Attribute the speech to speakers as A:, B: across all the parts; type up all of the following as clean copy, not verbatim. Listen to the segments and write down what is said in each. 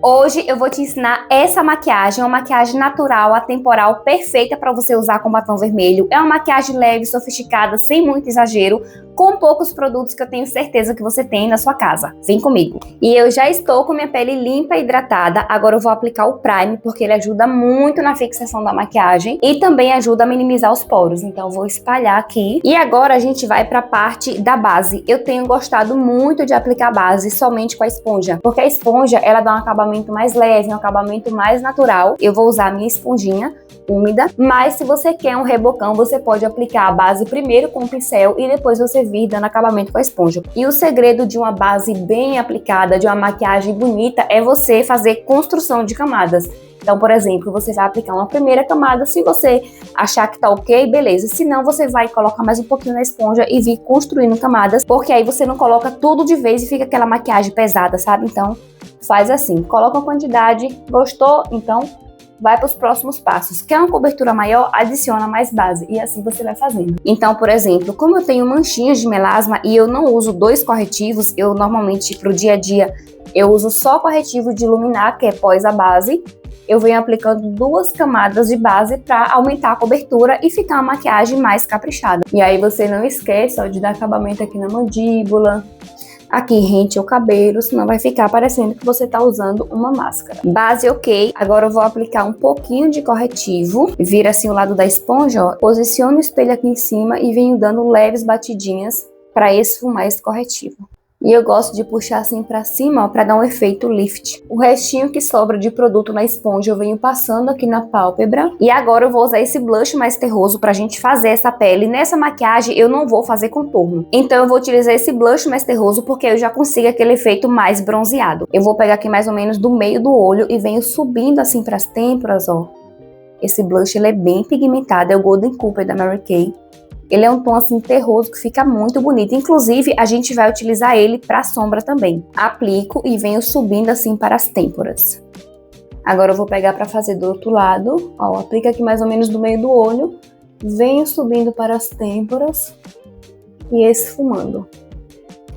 A: Hoje eu vou te ensinar essa maquiagem, uma maquiagem natural, atemporal, perfeita para você usar com batom vermelho. É uma maquiagem leve, sofisticada, sem muito exagero, com poucos produtos que eu tenho certeza que você tem na sua casa. Vem comigo! E eu já estou com minha pele limpa e hidratada, agora eu vou aplicar o Prime, porque ele ajuda muito na fixação da maquiagem e também ajuda a minimizar os poros. Então eu vou espalhar aqui. E agora a gente vai para a parte da base. Eu tenho gostado muito de aplicar base somente com a esponja, porque a esponja, ela dá um acabamento mais leve, um acabamento mais natural. Eu vou usar a minha esponjinha úmida, mas se você quer um rebocão, você pode aplicar a base primeiro com o pincel e depois você vir dando acabamento com a esponja. E o segredo de uma base bem aplicada, de uma maquiagem bonita, é você fazer construção de camadas. Então, por exemplo, você vai aplicar uma primeira camada, se você achar que tá ok, beleza. Se não, você vai colocar mais um pouquinho na esponja e vir construindo camadas, porque aí você não coloca tudo de vez e fica aquela maquiagem pesada, sabe? Então, faz assim, coloca uma quantidade, gostou? Então, vai para os próximos passos. Quer uma cobertura maior? Adiciona mais base e assim você vai fazendo. Então, por exemplo, como eu tenho manchinhas de melasma e eu não uso dois corretivos, eu normalmente pro dia a dia eu uso só corretivo de iluminar, que é pós a base. Eu venho aplicando 2 camadas de base para aumentar a cobertura e ficar uma maquiagem mais caprichada. E aí você não esquece, ó, de dar acabamento aqui na mandíbula. Aqui rente o cabelo, senão vai ficar parecendo que você tá usando uma máscara. Base ok, agora eu vou aplicar um pouquinho de corretivo, vira assim o lado da esponja, ó, posiciono o espelho aqui em cima e venho dando leves batidinhas para esfumar esse corretivo. E eu gosto de puxar assim pra cima, ó, pra dar um efeito lift. O restinho que sobra de produto na esponja eu venho passando aqui na pálpebra. E agora eu vou usar esse blush mais terroso pra gente fazer essa pele. Nessa maquiagem eu não vou fazer contorno. Então eu vou utilizar esse blush mais terroso porque eu já consigo aquele efeito mais bronzeado. Eu vou pegar aqui mais ou menos do meio do olho e venho subindo assim pras têmporas, ó. Esse blush ele é bem pigmentado, é o Golden Cooper da Mary Kay. Ele é um tom assim terroso que fica muito bonito. Inclusive, a gente vai utilizar ele para sombra também. Aplico e venho subindo assim para as têmporas. Agora eu vou pegar para fazer do outro lado. Ó, aplica aqui mais ou menos do meio do olho. Venho subindo para as têmporas e esfumando.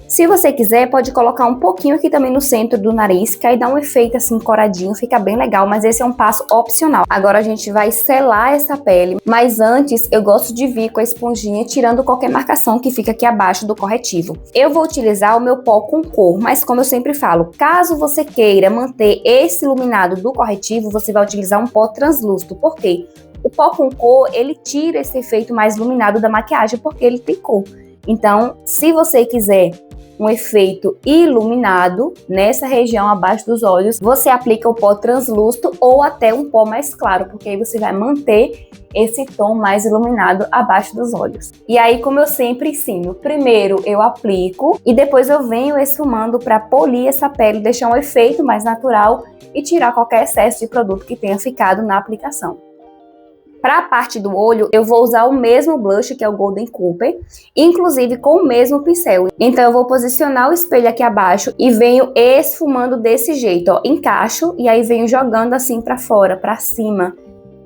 A: Se você quiser, pode colocar um pouquinho aqui também no centro do nariz, que aí dá um efeito assim coradinho, fica bem legal, mas esse é um passo opcional. Agora a gente vai selar essa pele, mas antes eu gosto de vir com a esponjinha tirando qualquer marcação que fica aqui abaixo do corretivo. Eu vou utilizar o meu pó com cor, mas como eu sempre falo, caso você queira manter esse iluminado do corretivo, você vai utilizar um pó translúcido. Por quê? O pó com cor, ele tira esse efeito mais iluminado da maquiagem, porque ele tem cor. Então, se você quiser um efeito iluminado nessa região abaixo dos olhos, você aplica o pó translúcido ou até um pó mais claro, porque aí você vai manter esse tom mais iluminado abaixo dos olhos. E aí, como eu sempre ensino, primeiro eu aplico e depois eu venho esfumando para polir essa pele, deixar um efeito mais natural e tirar qualquer excesso de produto que tenha ficado na aplicação. Para a parte do olho, eu vou usar o mesmo blush, que é o Golden Cooper, inclusive com o mesmo pincel. Então eu vou posicionar o espelho aqui abaixo e venho esfumando desse jeito, ó. Encaixo e aí venho jogando assim para fora, para cima.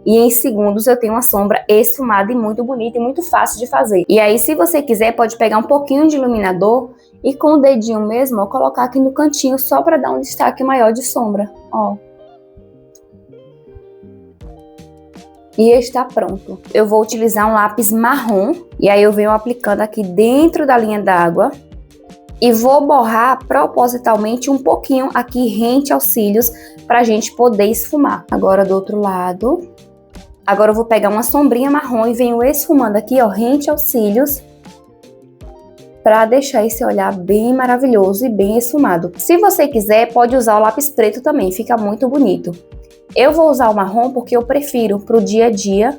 A: E em segundos eu tenho uma sombra esfumada e muito bonita e muito fácil de fazer. E aí, se você quiser, pode pegar um pouquinho de iluminador e com o dedinho mesmo, ó, colocar aqui no cantinho só para dar um destaque maior de sombra, ó. E está pronto. Eu vou utilizar um lápis marrom e aí eu venho aplicando aqui dentro da linha d'água e vou borrar propositalmente um pouquinho aqui rente aos cílios para a gente poder esfumar. Agora do outro lado. Agora eu vou pegar uma sombrinha marrom e venho esfumando aqui, ó, rente aos cílios, para deixar esse olhar bem maravilhoso e bem esfumado. Se você quiser, pode usar o lápis preto também, fica muito bonito. Eu vou usar o marrom porque eu prefiro para o dia a dia,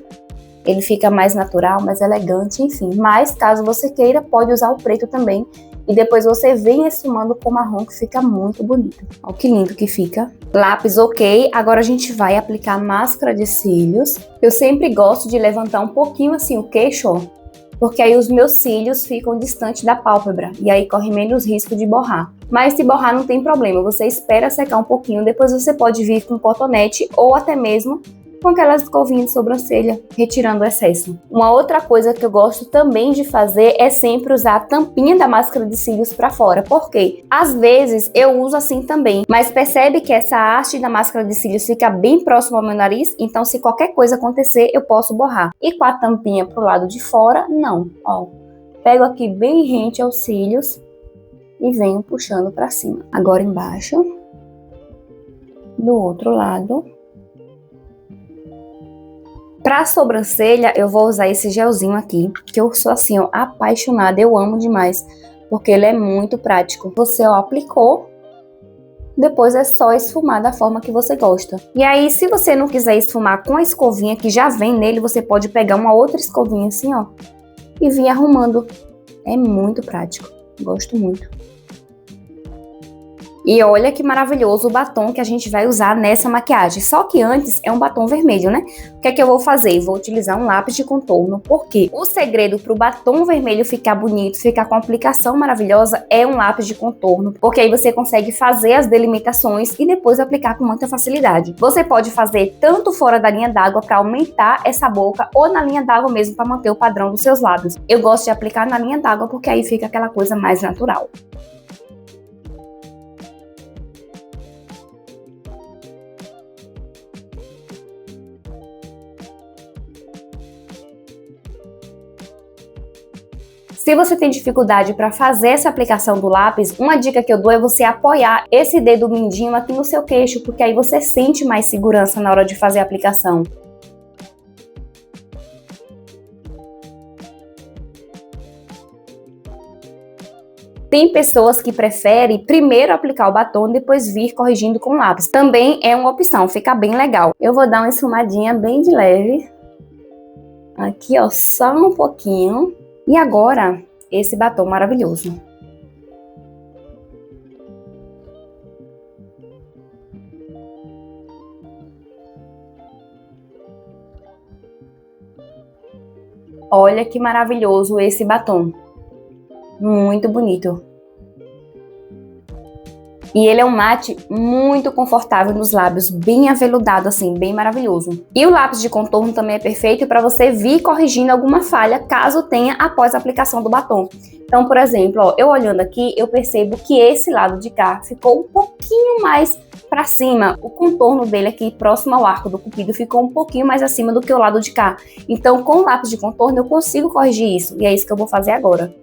A: ele fica mais natural, mais elegante, enfim. Mas caso você queira, pode usar o preto também. E depois você vem esfumando com o marrom, que fica muito bonito. Olha que lindo que fica. Lápis ok, agora a gente vai aplicar máscara de cílios. Eu sempre gosto de levantar um pouquinho assim o queixo, ó, porque aí os meus cílios ficam distantes da pálpebra e aí corre menos risco de borrar. Mas se borrar não tem problema, você espera secar um pouquinho, depois você pode vir com cotonete ou até mesmo com aquelas escovinhas de sobrancelha, retirando o excesso. Uma outra coisa que eu gosto também de fazer é sempre usar a tampinha da máscara de cílios para fora. Por quê? Às vezes eu uso assim também, mas percebe que essa haste da máscara de cílios fica bem próximo ao meu nariz, então se qualquer coisa acontecer, eu posso borrar. E com a tampinha pro lado de fora, não. Ó, pego aqui bem rente aos cílios e venho puxando para cima. Agora embaixo, do outro lado. Pra sobrancelha, eu vou usar esse gelzinho aqui, que eu sou assim, ó, apaixonada, eu amo demais, porque ele é muito prático. Você, ó, aplicou, depois é só esfumar da forma que você gosta. E aí, se você não quiser esfumar com a escovinha que já vem nele, você pode pegar uma outra escovinha assim, ó, e vir arrumando. É muito prático, gosto muito. E olha que maravilhoso o batom que a gente vai usar nessa maquiagem. Só que antes é um batom vermelho, né? O que é que eu vou fazer? Vou utilizar um lápis de contorno, porque o segredo para o batom vermelho ficar bonito, ficar com aplicação maravilhosa, é um lápis de contorno. Porque aí você consegue fazer as delimitações e depois aplicar com muita facilidade. Você pode fazer tanto fora da linha d'água para aumentar essa boca, ou na linha d'água mesmo para manter o padrão dos seus lábios. Eu gosto de aplicar na linha d'água porque aí fica aquela coisa mais natural. Se você tem dificuldade para fazer essa aplicação do lápis, uma dica que eu dou é você apoiar esse dedo mindinho aqui no seu queixo, porque aí você sente mais segurança na hora de fazer a aplicação. Tem pessoas que preferem primeiro aplicar o batom e depois vir corrigindo com o lápis. Também é uma opção, fica bem legal. Eu vou dar uma esfumadinha bem de leve. Aqui, ó, só um pouquinho. E agora, esse batom maravilhoso. Olha que maravilhoso esse batom. Muito bonito. E ele é um mate muito confortável nos lábios, bem aveludado assim, bem maravilhoso. E o lápis de contorno também é perfeito para você vir corrigindo alguma falha, caso tenha após a aplicação do batom. Então, por exemplo, ó, eu olhando aqui, eu percebo que esse lado de cá ficou um pouquinho mais para cima. O contorno dele aqui, próximo ao arco do cupido, ficou um pouquinho mais acima do que o lado de cá. Então, com o lápis de contorno, eu consigo corrigir isso. E é isso que eu vou fazer agora.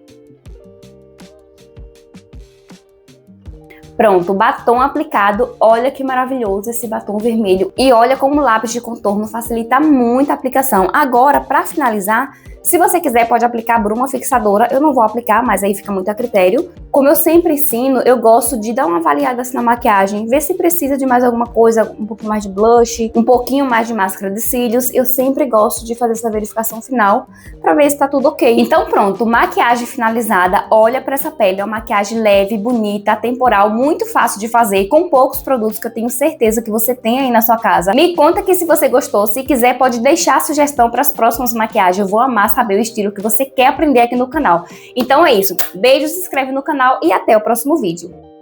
A: Pronto, batom aplicado, olha que maravilhoso esse batom vermelho. E olha como o lápis de contorno facilita muito a aplicação. Agora, para finalizar, se você quiser pode aplicar bruma fixadora, eu não vou aplicar, mas aí fica muito a critério. Como eu sempre ensino, eu gosto de dar uma avaliada assim na maquiagem, ver se precisa de mais alguma coisa, um pouco mais de blush, um pouquinho mais de máscara de cílios. Eu sempre gosto de fazer essa verificação final para ver se tá tudo ok. Então pronto, maquiagem finalizada, olha para essa pele, é uma maquiagem leve, bonita, atemporal, muito fácil de fazer, com poucos produtos que eu tenho certeza que você tem aí na sua casa. Me conta aqui se você gostou, se quiser pode deixar a sugestão para as próximas maquiagens, eu vou amar saber o estilo que você quer aprender aqui no canal. Então é isso, beijo, se inscreve no canal e até o próximo vídeo.